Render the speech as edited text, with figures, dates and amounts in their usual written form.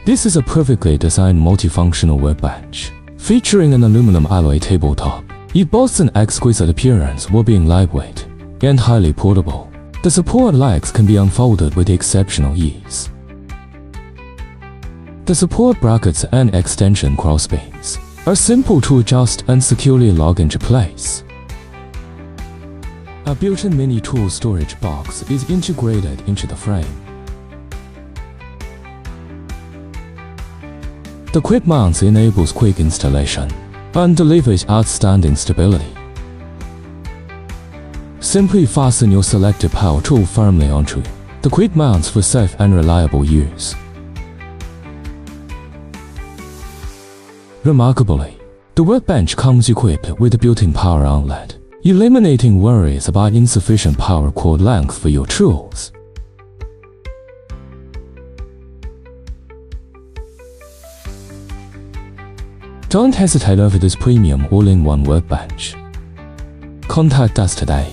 This is a perfectly designed multifunctional workbench, featuring an aluminum alloy tabletop. It boasts an exquisite appearance while being lightweight and highly portable. The support legs can be unfolded with exceptional ease. The support brackets and extension crosspins are simple to adjust and securely lock into place. A built-in mini tool storage box is integrated into the frame. The quick mounts enables quick installation and delivers outstanding stability. Simply fasten your selected power tool firmly onto the quick mounts for safe and reliable use. Remarkably, the workbench comes equipped with a built-in power outlet, eliminating worries about insufficient power cord length for your tools. Don't hesitate over this premium all-in-one workbench. Contact us today.